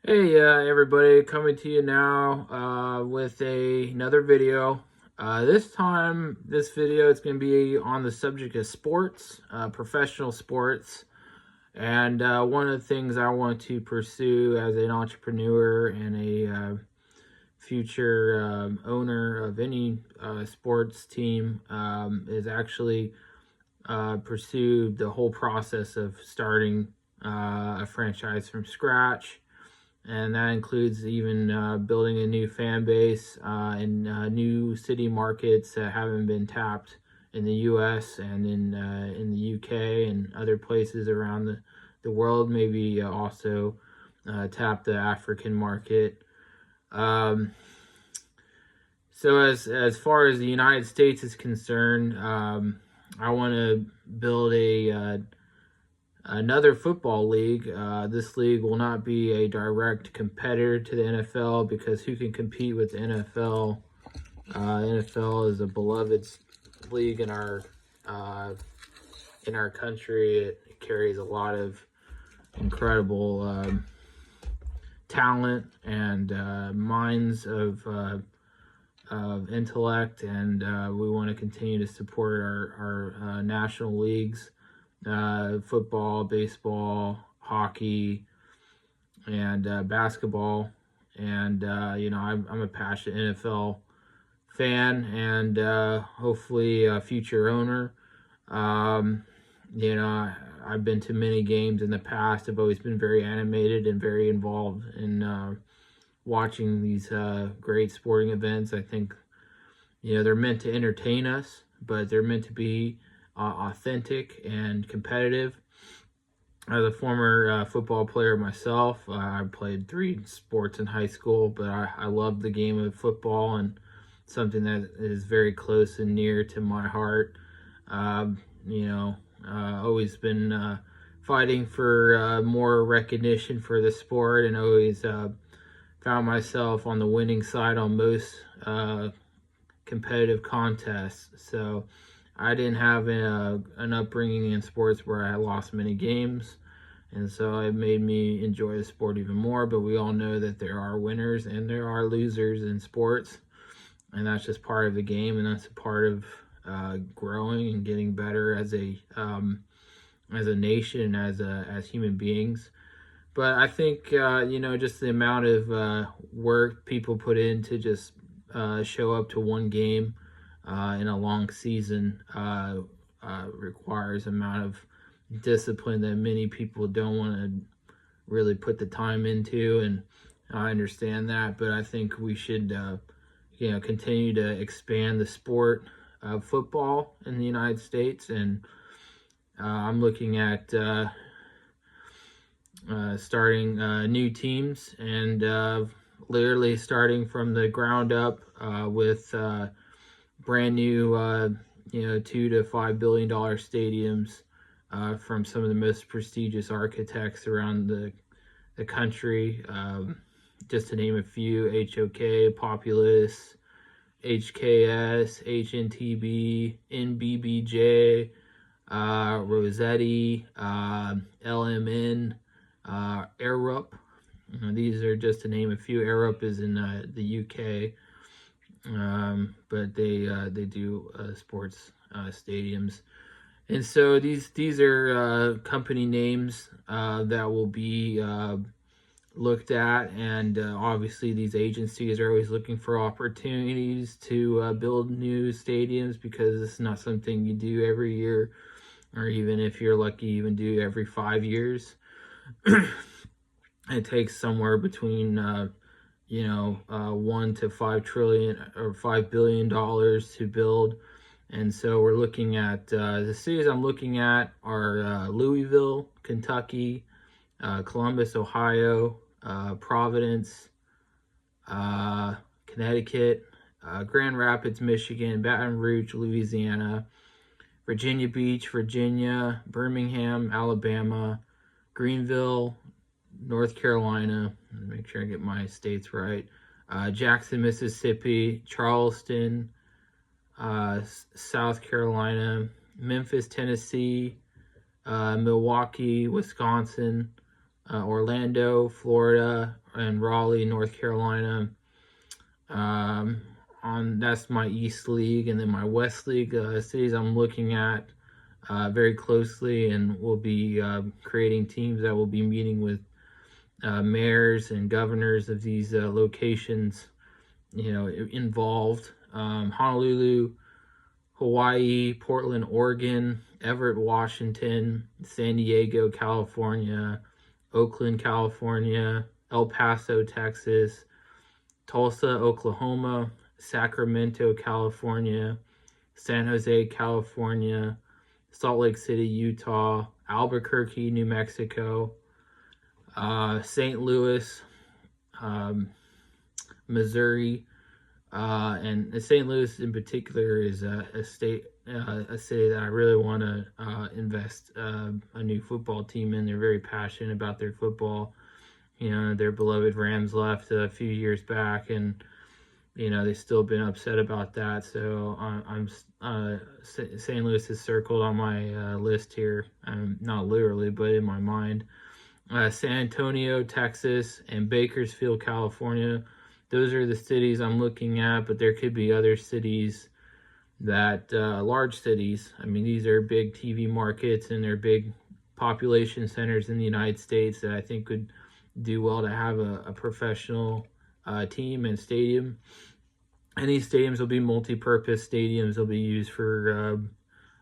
Hey, everybody, coming to you now with another video. This video is going to be on the subject of sports, professional sports, and one of the things I want to pursue as an entrepreneur and a future owner of any sports team is actually pursue the whole process of starting a franchise from scratch, and that includes even building a new fan base in new city markets that haven't been tapped in the U.S. and in the U.K. and other places around the world. Maybe also tap the African market. So as far as the United States is concerned, I want to build another football league. This league will not be a direct competitor to the NFL, because who can compete with the NFL? NFL is a beloved league in our country. It carries a lot of incredible talent and minds of intellect, and we want to continue to support our national leagues. Football, baseball, hockey, and basketball. And I'm a passionate NFL fan, and hopefully a future owner. I've been to many games in the past. I've always been very animated and very involved in watching these great sporting events. I think they're meant to entertain us, but they're meant to be authentic and competitive. As a former football player myself, I played 3 sports in high school, but I love the game of football, and something that is very close and near to my heart. Always been fighting for more recognition for the sport, and always found myself on the winning side on most competitive contests. So I didn't have an upbringing in sports where I lost many games, and so it made me enjoy the sport even more. But we all know that there are winners and there are losers in sports, and that's just part of the game, and that's a part of growing and getting better as a nation, as human beings. But I think just the amount of work people put in to just show up to one game in a long season requires amount of discipline that many people don't want to really put the time into, and I understand that. But I think we should continue to expand the sport of football in the United States, and I'm looking at starting new teams, and literally starting from the ground up with brand new $2 to $5 billion stadiums from some of the most prestigious architects around the country. Just to name a few: HOK, Populous, HKS, HNTB, NBBJ, Rossetti, LMN, Arup. These are just to name a few. Arup is in the UK, but they do sports stadiums. And so these are company names that will be looked at, and obviously these agencies are always looking for opportunities to build new stadiums, because it's not something you do every year, or even if you're lucky, even do every 5 years. It takes somewhere between 1 to 5 trillion or $5 billion to build. And so we're looking at the cities I'm looking at are Louisville, Kentucky, Columbus, Ohio, Providence, Connecticut, Grand Rapids, Michigan, Baton Rouge, Louisiana, Virginia Beach, Virginia, Birmingham, Alabama, Greenville, North Carolina. Make sure I get my states right. Jackson, Mississippi, Charleston, South Carolina, Memphis, Tennessee, Milwaukee, Wisconsin, Orlando, Florida, and Raleigh, North Carolina. That's my East League, and then my West League cities I'm looking at very closely, and we'll be creating teams that will be meeting with mayors and governors of these locations, involved. Honolulu, Hawaii, Portland, Oregon, Everett, Washington, San Diego, California, Oakland, California, El Paso, Texas, Tulsa, Oklahoma, Sacramento, California, San Jose, California, Salt Lake City, Utah, Albuquerque, New Mexico, St. Louis, Missouri, and St. Louis in particular is a city that I really want to invest a new football team in. They're very passionate about their football. Their beloved Rams left a few years back, and they've still been upset about that. So St. Louis is circled on my list here. Not literally, but in my mind. San Antonio, Texas, and Bakersfield, California. Those are the cities I'm looking at, but there could be other cities that, large cities. I mean, these are big TV markets, and they're big population centers in the United States that I think would do well to have a professional team and stadium. And these stadiums will be multi-purpose stadiums. They'll be used for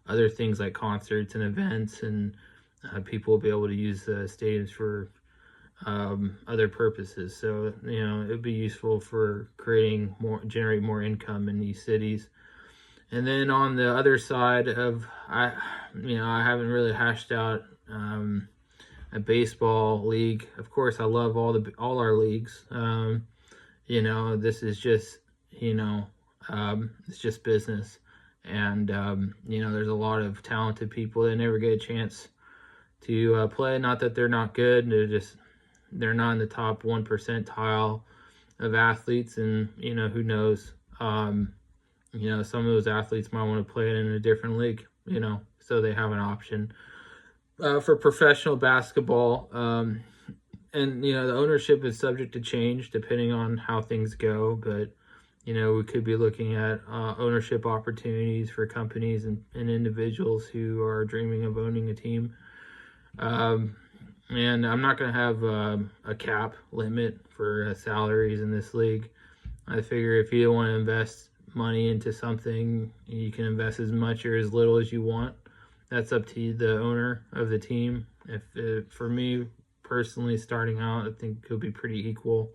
other things like concerts and events, and people will be able to use the stadiums for other purposes. So it would be useful for generate more income in these cities. And then on the other side of, I haven't really hashed out a baseball league. Of course, I love all our leagues. This is just it's just business, and there's a lot of talented people that never get a chance to play. Not that they're not good, they're not in the top 1 percentile of athletes, and who knows, some of those athletes might want to play in a different league, so they have an option. For professional basketball, and the ownership is subject to change depending on how things go, but we could be looking at ownership opportunities for companies and individuals who are dreaming of owning a team. And I'm not going to have a cap limit for salaries in this league. I figure if you want to invest money into something, you can invest as much or as little as you want. That's up to the owner of the team. For me personally, starting out, I think it'll be pretty equal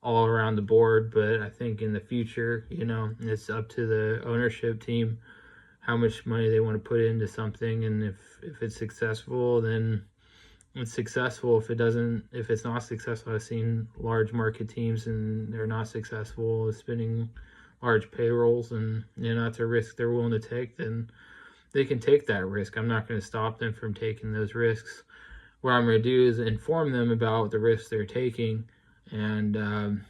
all around the board. But I think in the future, it's up to the ownership team how much money they want to put into something. And if it's successful, then it's successful. If it's not successful, I've seen large market teams and they're not successful spending large payrolls, and that's a risk they're willing to take, then they can take that risk. I'm not going to stop them from taking those risks. What I'm going to do is inform them about the risks they're taking. And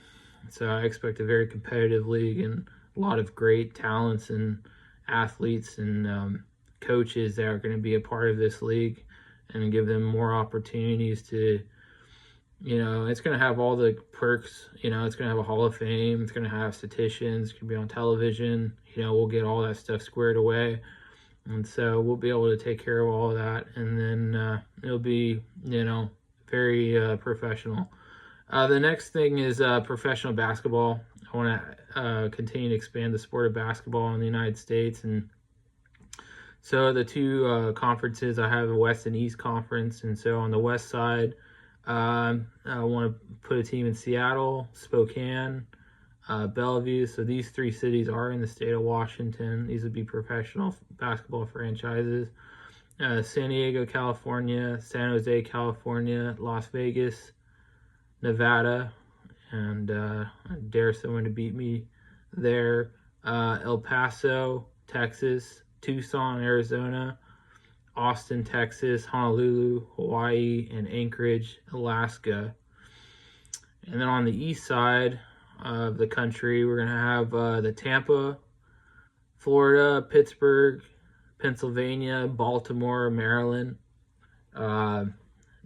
so I expect a very competitive league and a lot of great talents and athletes and coaches that are going to be a part of this league, and give them more opportunities to, it's going to have all the perks. It's going to have a Hall of Fame. It's going to have statisticians. It's going to be on television. We'll get all that stuff squared away. And so we'll be able to take care of all of that. And then it'll be, very professional. The next thing is professional basketball. I want to continue to expand the sport of basketball in the United States. And so the two conferences, I have a West and East conference. And so on the West side, I want to put a team in Seattle, Spokane, Bellevue. So these three cities are in the state of Washington. These would be professional basketball franchises. San Diego, California, San Jose, California, Las Vegas, Nevada, and I dare someone to beat me there. El Paso, Texas, Tucson, Arizona, Austin, Texas, Honolulu, Hawaii, and Anchorage, Alaska. And then on the east side of the country, we're going to have the Tampa, Florida, Pittsburgh, Pennsylvania, Baltimore, Maryland,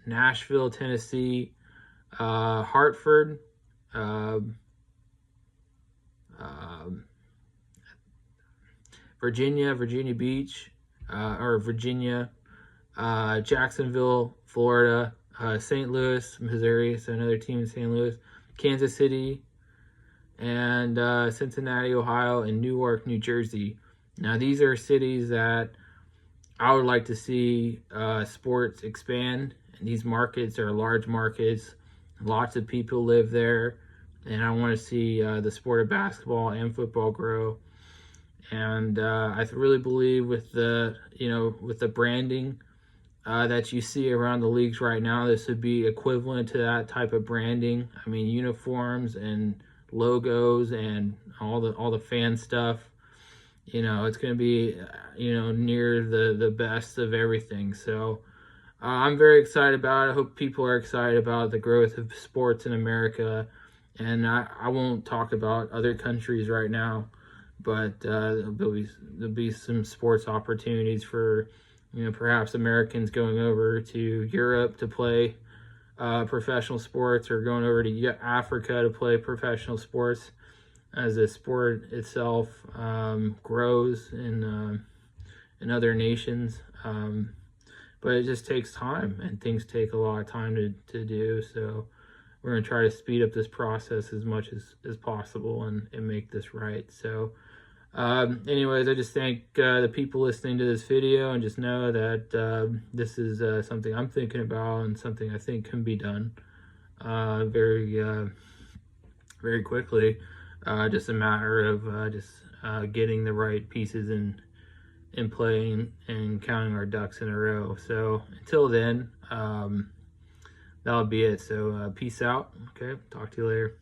Nashville, Tennessee, Hartford, Virginia Beach, or Virginia, Jacksonville, Florida, St. Louis, Missouri, so another team in St. Louis, Kansas City, and Cincinnati, Ohio, and Newark, New Jersey. Now, these are cities that I would like to see sports expand. And these markets are large markets. Lots of people live there. And I want to see the sport of basketball and football grow. And I really believe with the, with the branding that you see around the leagues right now, this would be equivalent to that type of branding. I mean, uniforms and logos and all the fan stuff. It's going to be, near the best of everything. So I'm very excited about it. I hope people are excited about the growth of sports in America. And I won't talk about other countries right now, but there'll be some sports opportunities for, perhaps Americans going over to Europe to play professional sports, or going over to Africa to play professional sports, as the sport itself grows in other nations. But it just takes time, and things take a lot of time to do. So we're going to try to speed up this process as much as possible and make this right. So anyways, I just thank the people listening to this video, and just know that this is something I'm thinking about, and something I think can be done very quickly. Just a matter of getting the right pieces in play, and counting our ducks in a row. So until then, that'll be it. So peace out. Okay, talk to you later.